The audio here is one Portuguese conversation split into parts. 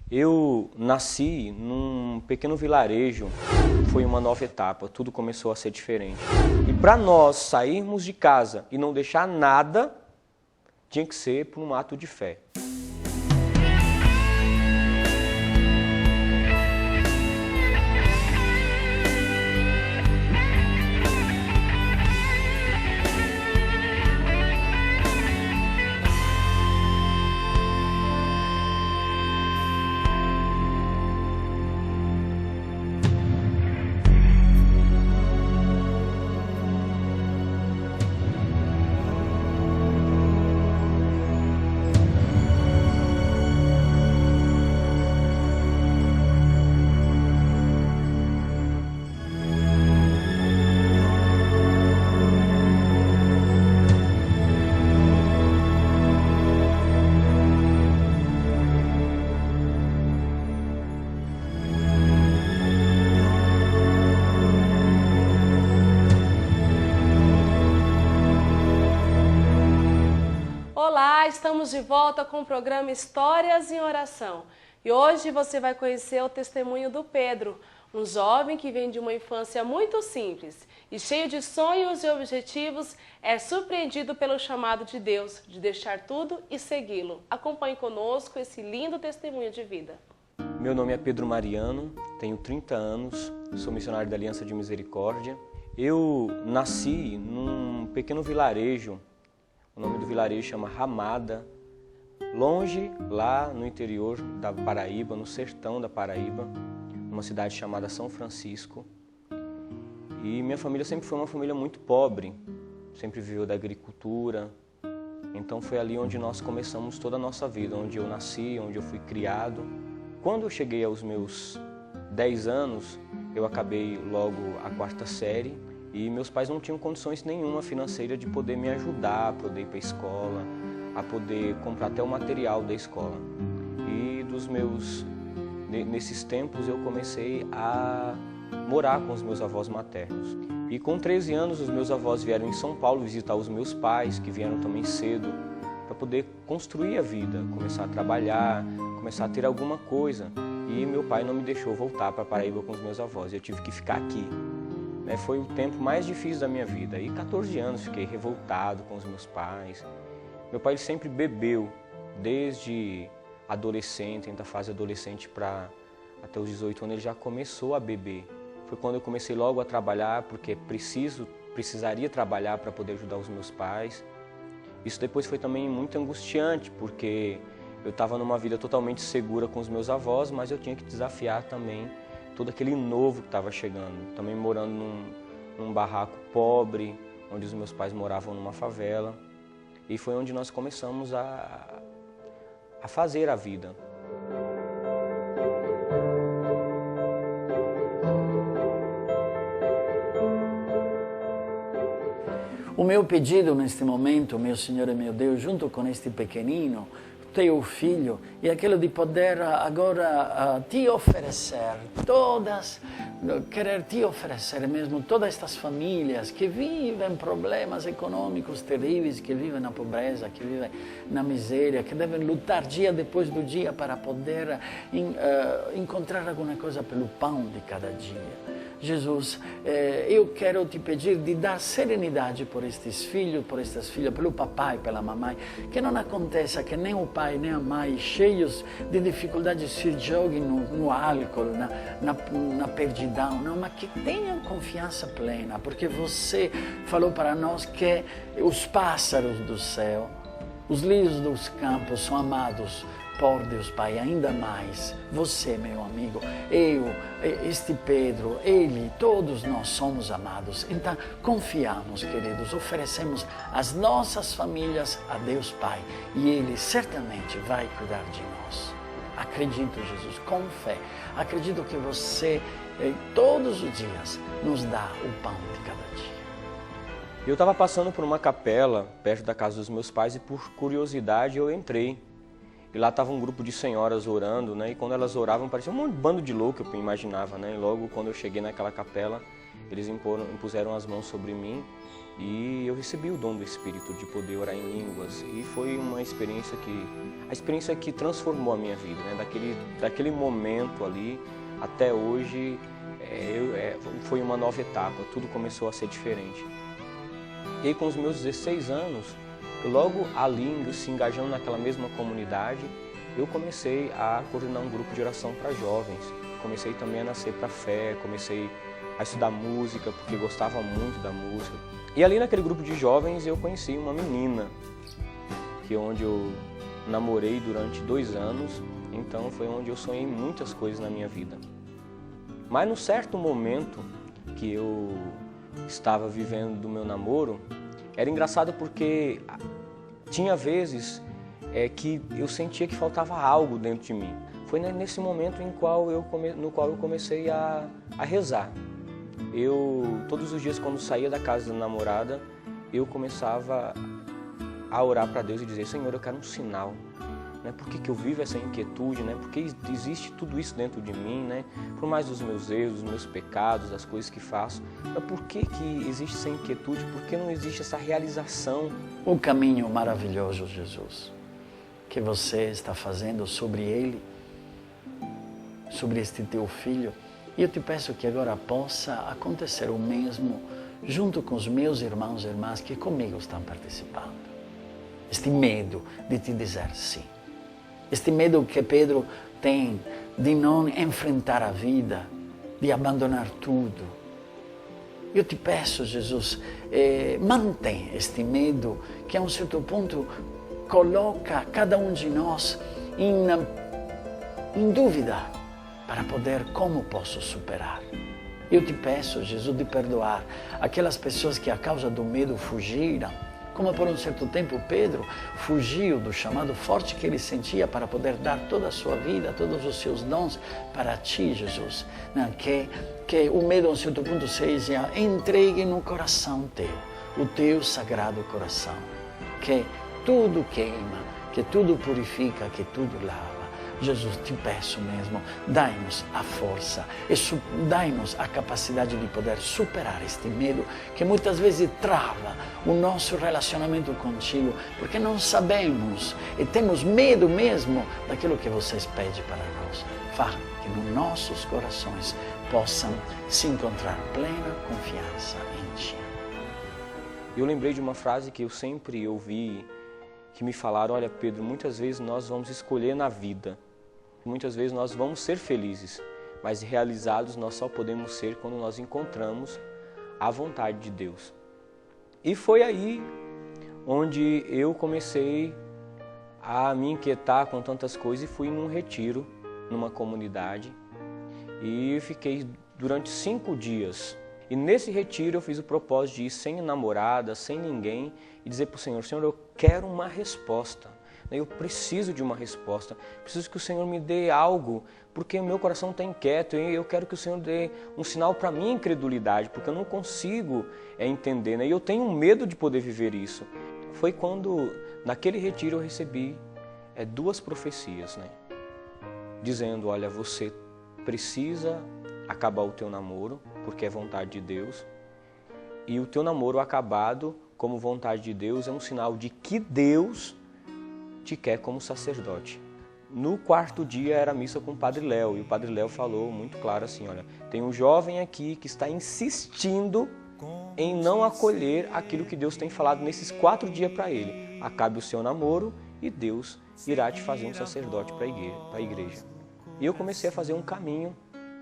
Eu nasci num pequeno vilarejo, foi uma nova etapa, tudo começou a ser diferente. E para nós sairmos de casa e não deixar nada, tinha que ser por um ato de fé. Olá, estamos de volta com o programa Histórias em Oração. E hoje você vai conhecer o testemunho do Pedro, um jovem que vem de uma infância muito simples e cheio de sonhos e objetivos, é surpreendido pelo chamado de Deus de deixar tudo e segui-lo. Acompanhe conosco esse lindo testemunho de vida. Meu nome é Pedro Mariano, tenho 30 anos, sou missionário da Aliança de Misericórdia. Eu nasci num pequeno vilarejo. O nome do vilarejo chama Ramada, longe lá no interior da Paraíba, no sertão da Paraíba, numa cidade chamada São Francisco. E minha família sempre foi uma família muito pobre, sempre viveu da agricultura. Então foi ali onde nós começamos toda a nossa vida, onde eu nasci, onde eu fui criado. Quando eu cheguei aos meus 10 anos, eu acabei logo a 4ª série. E meus pais não tinham condições nenhuma financeira de poder me ajudar a poder ir para a escola, a poder comprar até o material da escola. E nesses tempos eu comecei a morar com os meus avós maternos. E com 13 anos os meus avós vieram em São Paulo visitar os meus pais, que vieram também cedo, para poder construir a vida, começar a trabalhar, começar a ter alguma coisa. E meu pai não me deixou voltar para Paraíba com os meus avós, eu tive que ficar aqui. Foi o tempo mais difícil da minha vida. E 14 anos fiquei revoltado com os meus pais. Meu pai sempre bebeu, desde adolescente, da fase adolescente para até os 18 anos, ele já começou a beber. Foi quando eu comecei logo a trabalhar, porque precisaria trabalhar para poder ajudar os meus pais. Isso depois foi também muito angustiante, porque eu estava numa vida totalmente segura com os meus avós, mas eu tinha que desafiar também todo aquele novo que estava chegando. Também morando num barraco pobre, onde os meus pais moravam numa favela. E foi onde nós começamos a fazer a vida. O meu pedido neste momento, meu Senhor e meu Deus, junto com este pequenino, teu filho, é aquilo de poder agora te oferecer querer te oferecer mesmo todas estas famílias que vivem problemas econômicos terríveis, que vivem na pobreza, que vivem na miséria, que devem lutar dia depois do dia para poder encontrar alguma coisa pelo pão de cada dia. Jesus, eu quero te pedir de dar serenidade por estes filhos, por estas filhas, pelo papai, pela mamãe, que não aconteça que nem o pai nem a mãe, cheios de dificuldades, se joguem no álcool, na perdidão, não, mas que tenham confiança plena, porque você falou para nós que os pássaros do céu, os lírios dos campos são amados por Deus Pai, ainda mais você, meu amigo, eu, este Pedro, ele, todos nós somos amados. Então, confiamos, queridos, oferecemos as nossas famílias a Deus Pai e Ele certamente vai cuidar de nós. Acredito, Jesus, com fé, acredito que você, todos os dias, nos dá o pão de cada dia. Eu estava passando por uma capela perto da casa dos meus pais e por curiosidade eu entrei. E lá estava um grupo de senhoras orando, né? E quando elas oravam, parecia um bando de louco, eu imaginava, né? E logo quando eu cheguei naquela capela, eles impuseram as mãos sobre mim e eu recebi o dom do Espírito de poder orar em línguas. E foi uma experiência que transformou a minha vida, né? Daquele momento ali até hoje, foi uma nova etapa, tudo começou a ser diferente. E aí, com os meus 16 anos, logo ali, se engajando naquela mesma comunidade, eu comecei a coordenar um grupo de oração para jovens. Comecei também a nascer para a fé, comecei a estudar música, porque gostava muito da música. E ali naquele grupo de jovens eu conheci uma menina, onde eu namorei durante 2 anos, então foi onde eu sonhei muitas coisas na minha vida. Mas num certo momento que eu estava vivendo do meu namoro, era engraçado porque tinha vezes que eu sentia que faltava algo dentro de mim. Foi nesse momento no qual eu comecei a rezar. Todos os dias, quando saía da casa da namorada, eu começava a orar para Deus e dizer: Senhor, eu quero um sinal. Né? Por que eu vivo essa inquietude? Né? Por que existe tudo isso dentro de mim? Né? Por mais dos meus erros, dos meus pecados, das coisas que faço. Mas por que existe essa inquietude? Por que não existe essa realização? O caminho maravilhoso, Jesus, que você está fazendo sobre ele, sobre este teu filho. E eu te peço que agora possa acontecer o mesmo junto com os meus irmãos e irmãs que comigo estão participando. Este medo de te dizer sim. Este medo que Pedro tem de não enfrentar a vida, de abandonar tudo. Eu te peço, Jesus, mantém este medo que a um certo ponto coloca cada um de nós em dúvida para poder como posso superar. Eu te peço, Jesus, de perdoar aquelas pessoas que a causa do medo fugiram, como por um certo tempo Pedro fugiu do chamado forte que ele sentia para poder dar toda a sua vida, todos os seus dons para ti, Jesus. Que o medo a um certo ponto seja entregue no coração teu, o teu sagrado coração, que tudo queima, que tudo purifica, que tudo lava. Jesus, te peço mesmo, dai-nos a força e dai-nos a capacidade de poder superar este medo que muitas vezes trava o nosso relacionamento contigo, porque não sabemos e temos medo mesmo daquilo que vocês pedem para nós. Faça que nos nossos corações possam se encontrar plena confiança em Ti. Eu lembrei de uma frase que eu sempre ouvi, que me falaram: olha, Pedro, muitas vezes nós vamos escolher na vida. Muitas vezes nós vamos ser felizes, mas realizados nós só podemos ser quando nós encontramos a vontade de Deus. E foi aí onde eu comecei a me inquietar com tantas coisas e fui num retiro, numa comunidade, e fiquei durante 5 dias. E nesse retiro eu fiz o propósito de ir sem namorada, sem ninguém, e dizer para o Senhor: Senhor, eu quero uma resposta. Eu preciso de uma resposta, preciso que o Senhor me dê algo, porque o meu coração está inquieto e eu quero que o Senhor dê um sinal para a minha incredulidade, porque eu não consigo entender, né? E eu tenho medo de poder viver isso. Foi quando, naquele retiro, eu recebi 2 profecias, né? Dizendo: olha, você precisa acabar o teu namoro, porque é vontade de Deus, e o teu namoro acabado como vontade de Deus é um sinal de que Deus te quer como sacerdote. No 4º dia era a missa com o Padre Léo, e o Padre Léo falou muito claro assim: olha, tem um jovem aqui que está insistindo em não acolher aquilo que Deus tem falado nesses 4 dias para ele. Acabe o seu namoro e Deus irá te fazer um sacerdote para a igreja. E eu comecei a fazer um caminho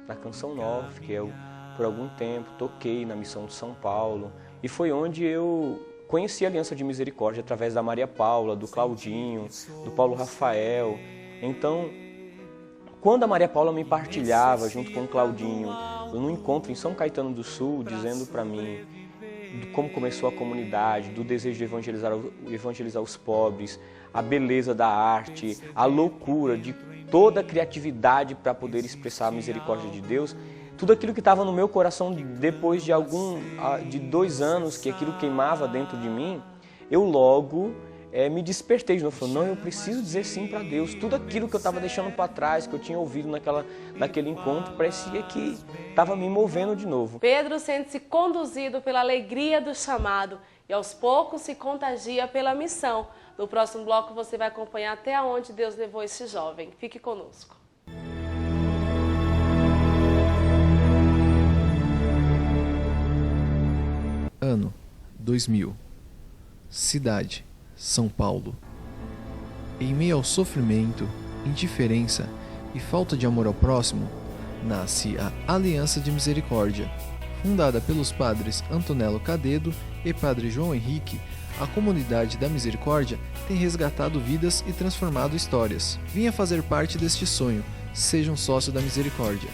na Canção Nova, que eu, por algum tempo, toquei na Missão de São Paulo, e foi onde eu conheci a Aliança de Misericórdia através da Maria Paula, do Claudinho, do Paulo Rafael. Então, quando a Maria Paula me partilhava junto com o Claudinho, num encontro em São Caetano do Sul, dizendo para mim de como começou a comunidade, do desejo de evangelizar os pobres, a beleza da arte, a loucura de toda a criatividade para poder expressar a misericórdia de Deus, tudo aquilo que estava no meu coração depois de 2 anos que aquilo queimava dentro de mim, eu logo me despertei de novo. Falei, não, eu preciso dizer sim para Deus. Tudo aquilo que eu estava deixando para trás, que eu tinha ouvido naquele encontro, parecia que estava me movendo de novo. Pedro sente-se conduzido pela alegria do chamado e aos poucos se contagia pela missão. No próximo bloco você vai acompanhar até onde Deus levou esse jovem. Fique conosco. Ano 2000. Cidade: São Paulo. Em meio ao sofrimento, indiferença e falta de amor ao próximo, nasce a Aliança de Misericórdia. Fundada pelos padres Antonello Cadedo e padre João Henrique, a comunidade da Misericórdia tem resgatado vidas e transformado histórias. Venha fazer parte deste sonho. Seja um sócio da Misericórdia.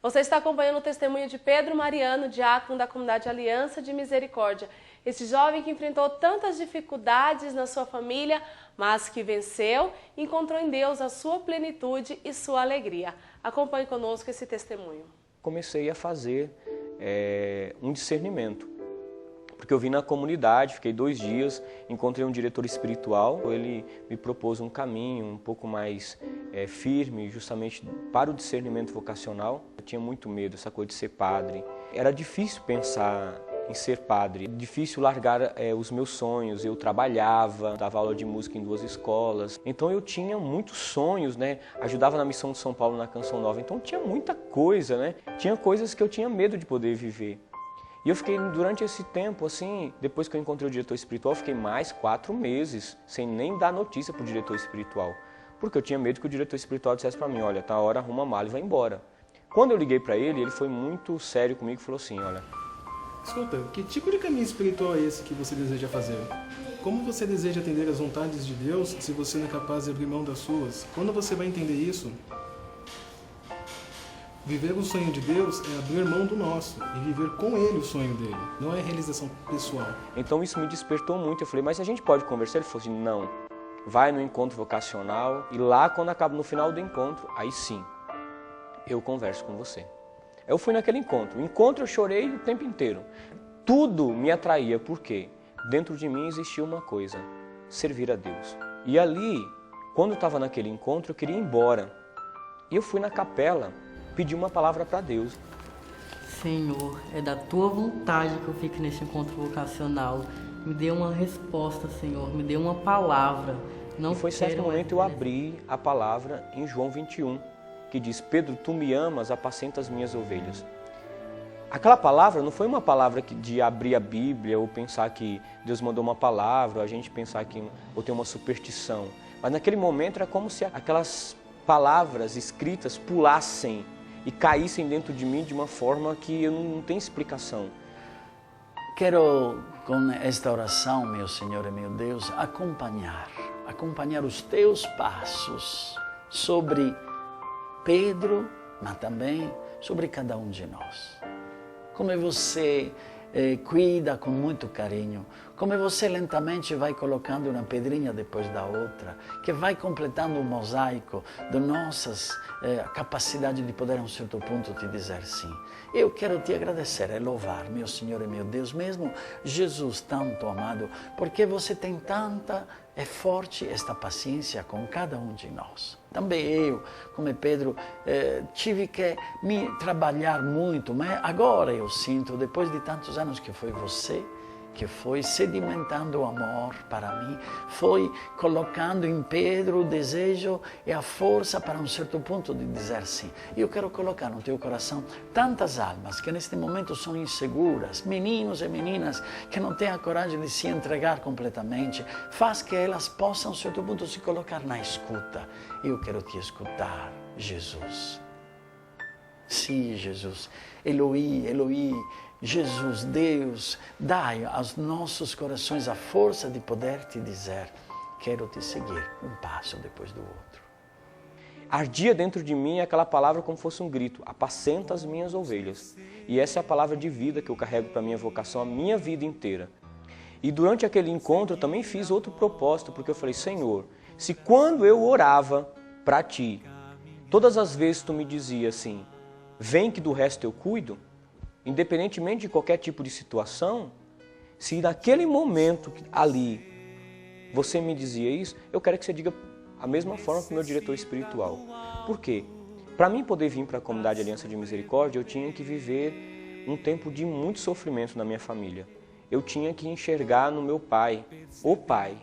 Você está acompanhando o testemunho de Pedro Mariano, diácono da comunidade Aliança de Misericórdia. Esse jovem que enfrentou tantas dificuldades na sua família, mas que venceu e encontrou em Deus a sua plenitude e sua alegria. Acompanhe conosco esse testemunho. Comecei a fazer um discernimento, porque eu vim na comunidade, fiquei 2 dias, encontrei um diretor espiritual, ele me propôs um caminho um pouco mais firme, justamente para o discernimento vocacional. Eu tinha muito medo, essa coisa de ser padre. Era difícil pensar em ser padre, difícil largar os meus sonhos. Eu trabalhava, dava aula de música em 2 escolas, então eu tinha muitos sonhos, né? Ajudava na missão de São Paulo na Canção Nova, então tinha muita coisa, né? Tinha coisas que eu tinha medo de poder viver. E eu fiquei, durante esse tempo, assim, depois que eu encontrei o diretor espiritual, eu fiquei mais 4 meses sem nem dar notícia para o diretor espiritual, porque eu tinha medo que o diretor espiritual dissesse para mim, olha, tá a hora, arruma a mala e vai embora. Quando eu liguei para ele foi muito sério comigo e falou assim, olha... Escuta, que tipo de caminho espiritual é esse que você deseja fazer? Como você deseja atender às vontades de Deus se você não é capaz de abrir mão das suas? Quando você vai entender isso? Viver o sonho de Deus é abrir mão do nosso e viver com Ele o sonho dele, não é realização pessoal. Então isso me despertou muito, eu falei, mas a gente pode conversar? Ele falou assim, não, vai no encontro vocacional e lá quando acaba no final do encontro, aí sim, eu converso com você. Eu fui naquele encontro, eu chorei o tempo inteiro. Tudo me atraía, porque dentro de mim existia uma coisa, servir a Deus. E ali, quando eu estava naquele encontro, eu queria ir embora. E eu fui na capela, pedi uma palavra para Deus. Senhor, é da Tua vontade que eu fique nesse encontro vocacional. Me dê uma resposta, Senhor, me dê uma palavra. Não e foi certo momento eu abri a palavra em João 21, que diz, Pedro, tu me amas, apacenta as minhas ovelhas. Aquela palavra não foi uma palavra de abrir a Bíblia ou pensar que Deus mandou uma palavra, ou a gente pensar que ou ter uma superstição. Mas naquele momento era como se aquelas palavras escritas pulassem e caíssem dentro de mim de uma forma que eu não tenho explicação. Quero, com esta oração, meu Senhor e meu Deus, acompanhar os teus passos sobre Pedro, mas também sobre cada um de nós. Como você cuida com muito carinho, como você lentamente vai colocando uma pedrinha depois da outra, que vai completando um mosaico de nossas capacidades de poder a um certo ponto te dizer sim. Eu quero te agradecer e louvar, meu Senhor e meu Deus, mesmo Jesus tanto amado, porque você tem tanta e forte esta paciência com cada um de nós. Também eu, como Pedro, tive que me trabalhar muito, mas agora eu sinto, depois de tantos anos que foi você, que foi sedimentando o amor para mim, foi colocando em Pedro o desejo e a força para um certo ponto de dizer sim. Eu quero colocar no teu coração tantas almas que neste momento são inseguras, meninos e meninas que não têm a coragem de se entregar completamente, faz que elas possam, a um certo ponto, se colocar na escuta. Eu quero te escutar, Jesus. Sim, Jesus. Eloi, Eloi. Jesus, Deus, dai aos nossos corações a força de poder te dizer, quero te seguir um passo depois do outro. Ardia dentro de mim aquela palavra como fosse um grito, apacenta as minhas ovelhas. E essa é a palavra de vida que eu carrego para a minha vocação, a minha vida inteira. E durante aquele encontro eu também fiz outro propósito, porque eu falei, Senhor, se quando eu orava, para ti. Todas as vezes tu me dizia assim, vem que do resto eu cuido, independentemente de qualquer tipo de situação, se naquele momento ali você me dizia isso, eu quero que você diga a mesma forma para o meu diretor espiritual. Por quê? Para mim poder vir para a comunidade Aliança de Misericórdia, eu tinha que viver um tempo de muito sofrimento na minha família. Eu tinha que enxergar no meu pai, o pai,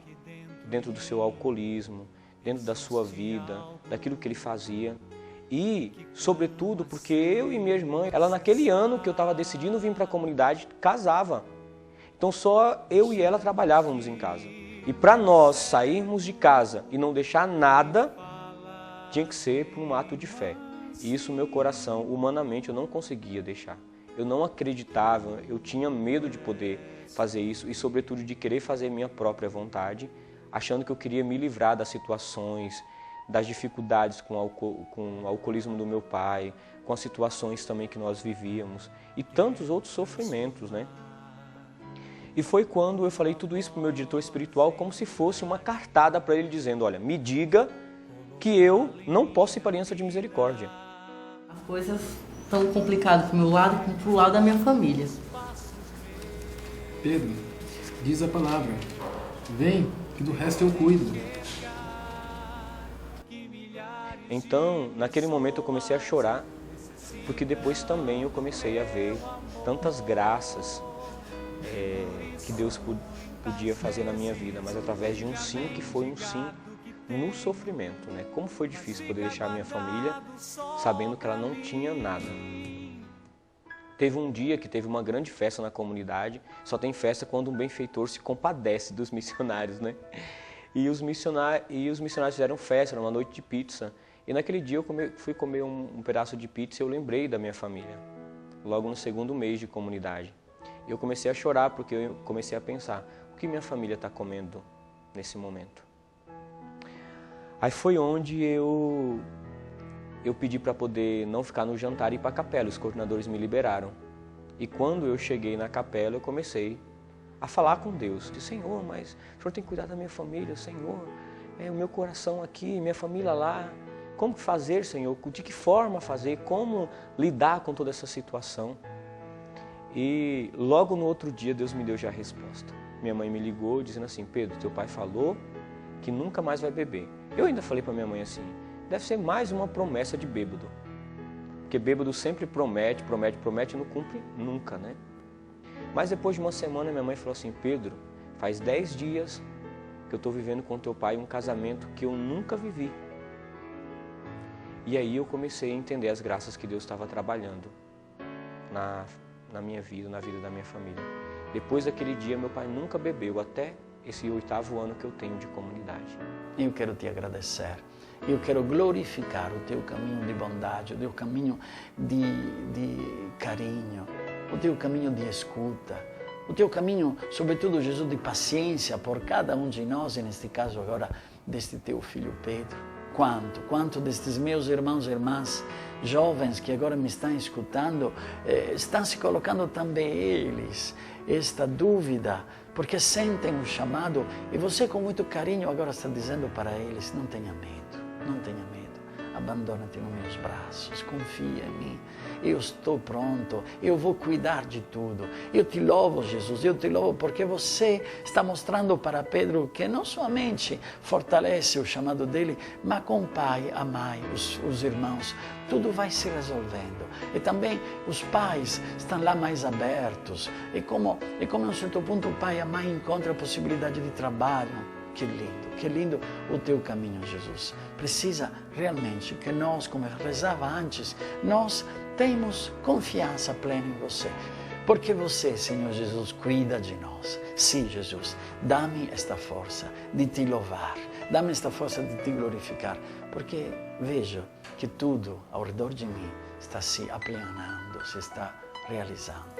dentro do seu alcoolismo, dentro da sua vida, daquilo que ele fazia. E, sobretudo, porque eu e minha irmã, ela naquele ano que eu estava decidindo vir para a comunidade, casava. Então só eu e ela trabalhávamos em casa. E para nós sairmos de casa e não deixar nada, tinha que ser por um ato de fé. E isso meu coração, humanamente, eu não conseguia deixar. Eu não acreditava, eu tinha medo de poder fazer isso e, sobretudo, de querer fazer minha própria vontade, achando que eu queria me livrar das situações, das dificuldades com o alcoolismo do meu pai, com as situações também que nós vivíamos e tantos outros sofrimentos, né? E foi quando eu falei tudo isso para o meu diretor espiritual como se fosse uma cartada para ele dizendo, olha, me diga que eu não posso ir para a Aliança de Misericórdia. As coisas estão complicadas para o meu lado e para o lado da minha família. Pedro, diz a palavra, vem que do resto eu cuido. Então, naquele momento eu comecei a chorar, porque depois também eu comecei a ver tantas graças que Deus podia fazer na minha vida, mas através de um sim que foi um sim no sofrimento, né? Como foi difícil poder deixar a minha família sabendo que ela não tinha nada. Teve um dia que teve uma grande festa na comunidade, só tem festa quando um benfeitor se compadece dos missionários, né? E os missionários fizeram festa, era uma noite de pizza. E naquele dia eu fui comer um pedaço de pizza e eu lembrei da minha família, logo no segundo mês de comunidade. E eu comecei a chorar porque eu comecei a pensar, o que minha família está comendo nesse momento? Aí foi onde eu pedi para poder não ficar no jantar e ir para a capela, os coordenadores me liberaram. E quando eu cheguei na capela, eu comecei a falar com Deus. Disse, Senhor, mas o Senhor tem que cuidar da minha família, Senhor, o meu coração aqui, minha família lá. Como fazer, Senhor? De que forma fazer? Como lidar com toda essa situação? E logo no outro dia, Deus me deu já a resposta. Minha mãe me ligou dizendo assim, Pedro, teu pai falou que nunca mais vai beber. Eu ainda falei para minha mãe assim, deve ser mais uma promessa de bêbado. Porque bêbado sempre promete e não cumpre nunca, né? Mas depois de uma semana, minha mãe falou assim, Pedro, faz 10 dias que eu estou vivendo com teu pai um casamento que eu nunca vivi. E aí eu comecei a entender as graças que Deus estava trabalhando na minha vida, na vida da minha família. Depois daquele dia, meu pai nunca bebeu, até esse 8º ano que eu tenho de comunidade. Eu quero te agradecer. Eu quero glorificar o teu caminho de bondade, o teu caminho de carinho, o teu caminho de escuta, o teu caminho, sobretudo, Jesus, de paciência por cada um de nós, e neste caso agora, deste teu filho Pedro. Quanto destes meus irmãos e irmãs jovens que agora me estão escutando, estão se colocando também eles esta dúvida, porque sentem um chamado e você com muito carinho agora está dizendo para eles, não tenha medo, não tenha medo. Abandona-te nos meus braços, confia em mim, eu estou pronto, eu vou cuidar de tudo. Eu te louvo, Jesus, eu te louvo porque você está mostrando para Pedro que não somente fortalece o chamado dele, mas com o pai, a mãe, os irmãos, tudo vai se resolvendo. E também os pais estão lá mais abertos. E como a um certo ponto o pai e a mãe encontram a possibilidade de trabalho. Que lindo o teu caminho, Jesus. Precisa realmente que nós, como eu rezava antes, nós temos confiança plena em você. Porque você, Senhor Jesus, cuida de nós. Sim, Jesus, dá-me esta força de te louvar. Dá-me esta força de te glorificar. Porque vejo que tudo ao redor de mim está se aplanando, se está realizando.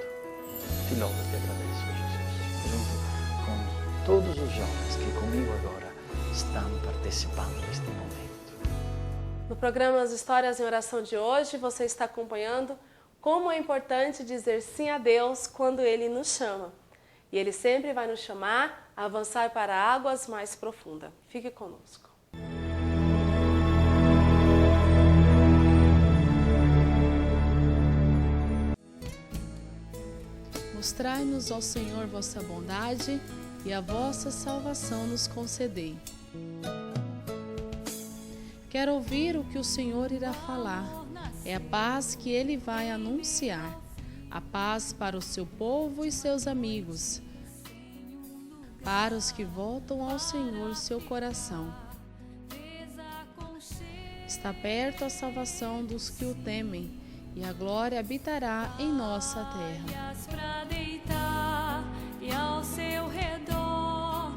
Te louvo e te agradeço, Jesus. Junto com todos os jovens que comigo agora estão participando deste momento. No programa As Histórias em Oração de hoje, você está acompanhando como é importante dizer sim a Deus quando Ele nos chama. E Ele sempre vai nos chamar a avançar para águas mais profundas. Fique conosco. Mostrai-nos, ó Senhor, vossa bondade, e a vossa salvação nos concedei. Quero ouvir o que o Senhor irá falar. É a paz que Ele vai anunciar. A paz para o seu povo e seus amigos. Para os que voltam ao Senhor seu coração. Está perto a salvação dos que o temem, e a glória habitará em nossa terra. E ao seu redor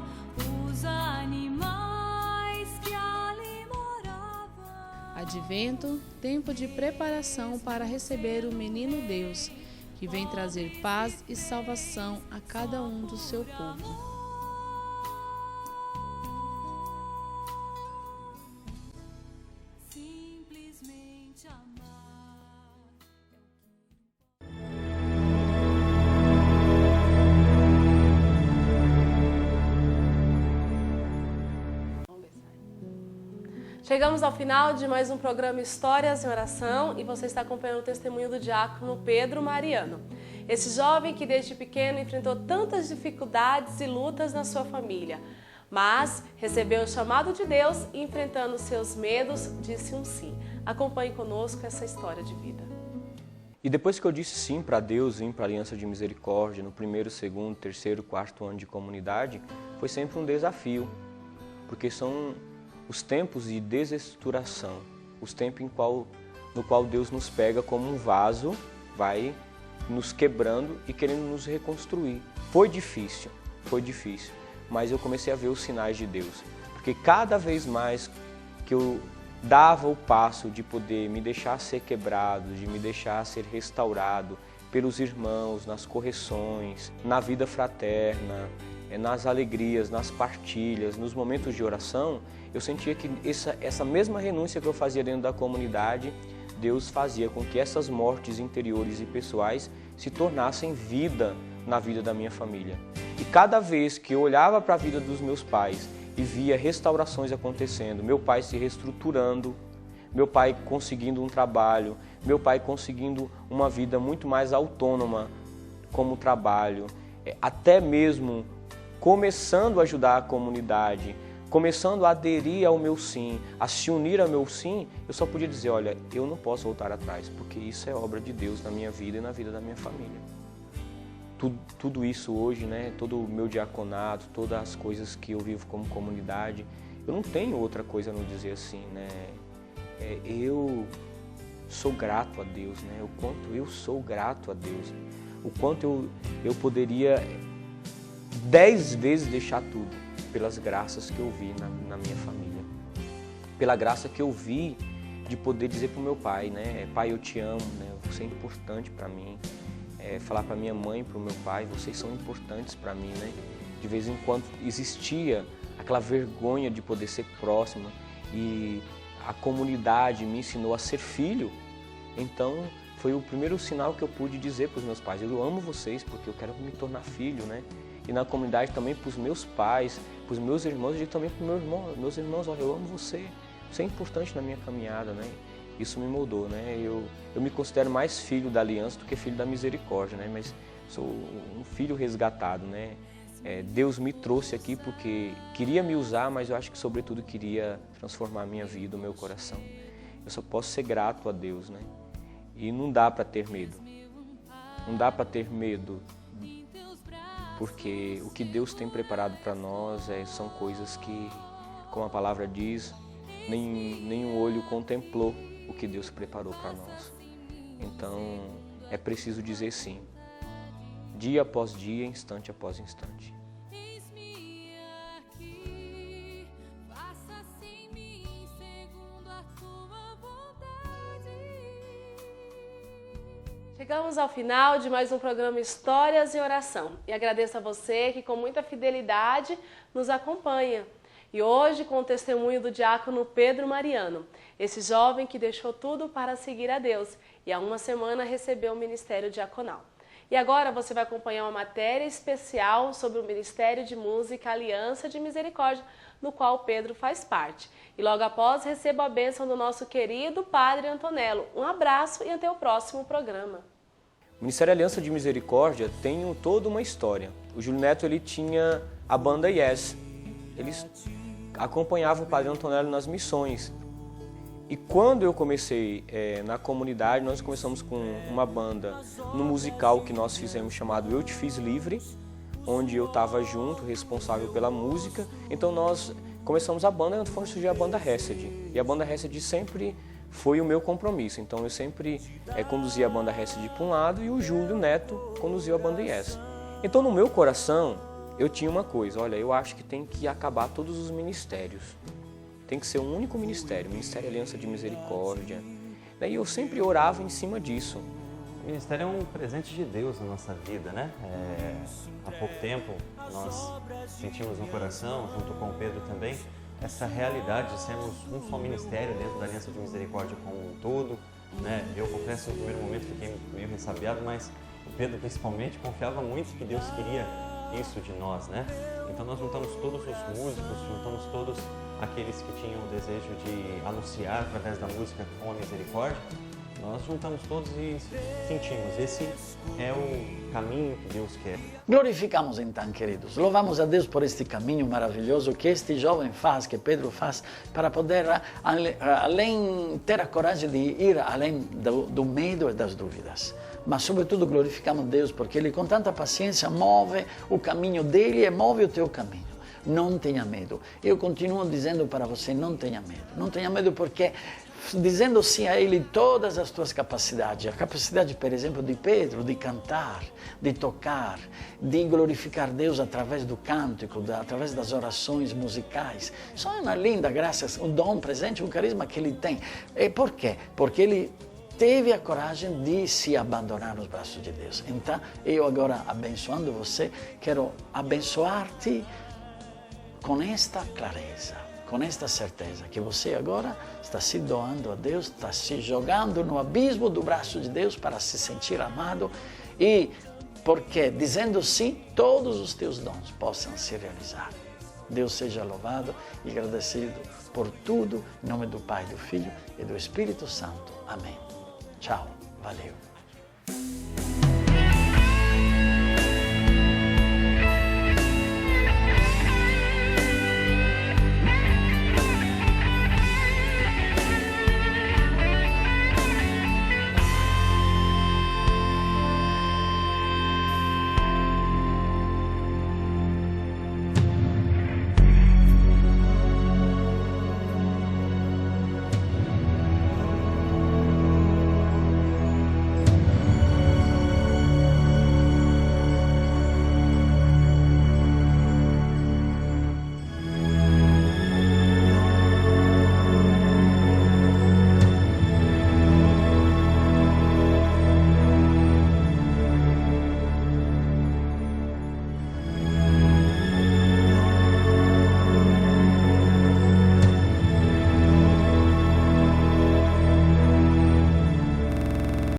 os animais que ali moravam. Advento, tempo de preparação para receber o menino Deus, que vem trazer paz e salvação a cada um do seu povo. Chegamos ao final de mais um programa Histórias em Oração e você está acompanhando o testemunho do diácono Pedro Mariano. Esse jovem que desde pequeno enfrentou tantas dificuldades e lutas na sua família, mas recebeu o chamado de Deus e, enfrentando seus medos, disse um sim. Acompanhe conosco essa história de vida. E depois que eu disse sim para Deus, vim para a Aliança de Misericórdia, no primeiro, segundo, terceiro, quarto ano de comunidade, foi sempre um desafio, porque são os tempos de desestruturação, os tempos no qual Deus nos pega como um vaso, vai nos quebrando e querendo nos reconstruir. Foi difícil, mas eu comecei a ver os sinais de Deus, porque cada vez mais que eu dava o passo de poder me deixar ser quebrado, de me deixar ser restaurado pelos irmãos, nas correções, na vida fraterna, nas alegrias, nas partilhas, nos momentos de oração, eu sentia que essa mesma renúncia que eu fazia dentro da comunidade, Deus fazia com que essas mortes interiores e pessoais se tornassem vida na vida da minha família. E cada vez que eu olhava para a vida dos meus pais e via restaurações acontecendo, meu pai se reestruturando, meu pai conseguindo um trabalho, meu pai conseguindo uma vida muito mais autônoma como trabalho, até mesmo começando a ajudar a comunidade, começando a aderir ao meu sim, a se unir ao meu sim, eu só podia dizer, olha, eu não posso voltar atrás, porque isso é obra de Deus na minha vida e na vida da minha família. Tudo isso hoje, né, todo o meu diaconato, todas as coisas que eu vivo como comunidade, eu não tenho outra coisa a não dizer assim, né? Eu sou grato a Deus, né? O quanto eu sou grato a Deus, o quanto eu poderia 10 vezes deixar tudo pelas graças que eu vi na minha família, pela graça que eu vi de poder dizer para o meu pai, né? Pai, eu te amo, né? Você é importante para mim. Falar para minha mãe, para o meu pai, vocês são importantes para mim, né? De vez em quando existia aquela vergonha de poder ser próxima e a comunidade me ensinou a ser filho, então foi o primeiro sinal que eu pude dizer para os meus pais, eu amo vocês porque eu quero me tornar filho, né? E na comunidade também para os meus pais, para os meus irmãos e também para os meus irmãos, olha, eu amo você, você é importante na minha caminhada, né? Isso me moldou, né? Eu me considero mais filho da aliança do que filho da misericórdia, né? Mas sou um filho resgatado, né? Deus me trouxe aqui porque queria me usar, mas eu acho que sobretudo queria transformar a minha vida, o meu coração. Eu só posso ser grato a Deus, né? E não dá para ter medo. Não dá para ter medo, porque o que Deus tem preparado para nós são coisas que, como a palavra diz, nenhum olho contemplou o que Deus preparou para nós. Então, é preciso dizer sim, dia após dia, instante após instante. Chegamos ao final de mais um programa Histórias em Oração e agradeço a você que com muita fidelidade nos acompanha. E hoje com o testemunho do diácono Pedro Mariano, esse jovem que deixou tudo para seguir a Deus e há uma semana recebeu o ministério diaconal. E agora você vai acompanhar uma matéria especial sobre o Ministério de Música Aliança de Misericórdia, no qual Pedro faz parte. E logo após receba a bênção do nosso querido Padre Antonello. Um abraço e até o próximo programa. O Ministério Aliança de Misericórdia tem toda uma história. O Júlio Neto ele tinha a banda Yes. Eles acompanhavam o Padre Antonello nas missões. E quando eu comecei na comunidade, nós começamos com uma banda no musical que nós fizemos chamado Eu Te Fiz Livre, onde eu estava junto, responsável pela música. Então nós começamos a banda e foi surgir a banda Hesed. E a banda Hesed sempre foi o meu compromisso. Então eu sempre conduzia a banda Hesed para um lado e o Júlio Neto conduziu a banda Yes. Então no meu coração eu tinha uma coisa, olha, eu acho que tem que acabar todos os ministérios. Tem que ser um único ministério, Ministério Aliança de Misericórdia. E eu sempre orava em cima disso. O ministério é um presente de Deus na nossa vida, né? Há pouco tempo nós sentimos no coração, junto com o Pedro também, essa realidade de sermos um só ministério dentro da Aliança de Misericórdia como um todo, né? Eu confesso, no primeiro momento fiquei meio ressabiado, mas o Pedro principalmente confiava muito que Deus queria isso de nós, né? Então nós juntamos todos os músicos, juntamos todos aqueles que tinham o desejo de anunciar através da música com a misericórdia. Nós juntamos todos e sentimos, esse é o caminho que Deus quer. Glorificamos então, queridos, louvamos a Deus por este caminho maravilhoso que este jovem faz, que Pedro faz, para poder, além ter a coragem de ir além do medo e das dúvidas. Mas, sobretudo, glorificamos Deus porque Ele, com tanta paciência, move o caminho dele e move o teu caminho. Não tenha medo. Eu continuo dizendo para você, não tenha medo. Não tenha medo porque, dizendo sim a Ele todas as tuas capacidades, a capacidade, por exemplo, de Pedro, de cantar, de tocar, de glorificar Deus através do cântico, através das orações musicais. Isso é uma linda graça, um dom presente, um carisma que Ele tem. E por quê? Porque Ele teve a coragem de se abandonar nos braços de Deus. Então, eu agora, abençoando você, quero abençoar-te com esta clareza, com esta certeza, que você agora está se doando a Deus, está se jogando no abismo do braço de Deus para se sentir amado e porque, dizendo sim, todos os teus dons possam se realizar. Deus seja louvado e agradecido por tudo, em nome do Pai, do Filho e do Espírito Santo. Amém. Tchau. Valeu.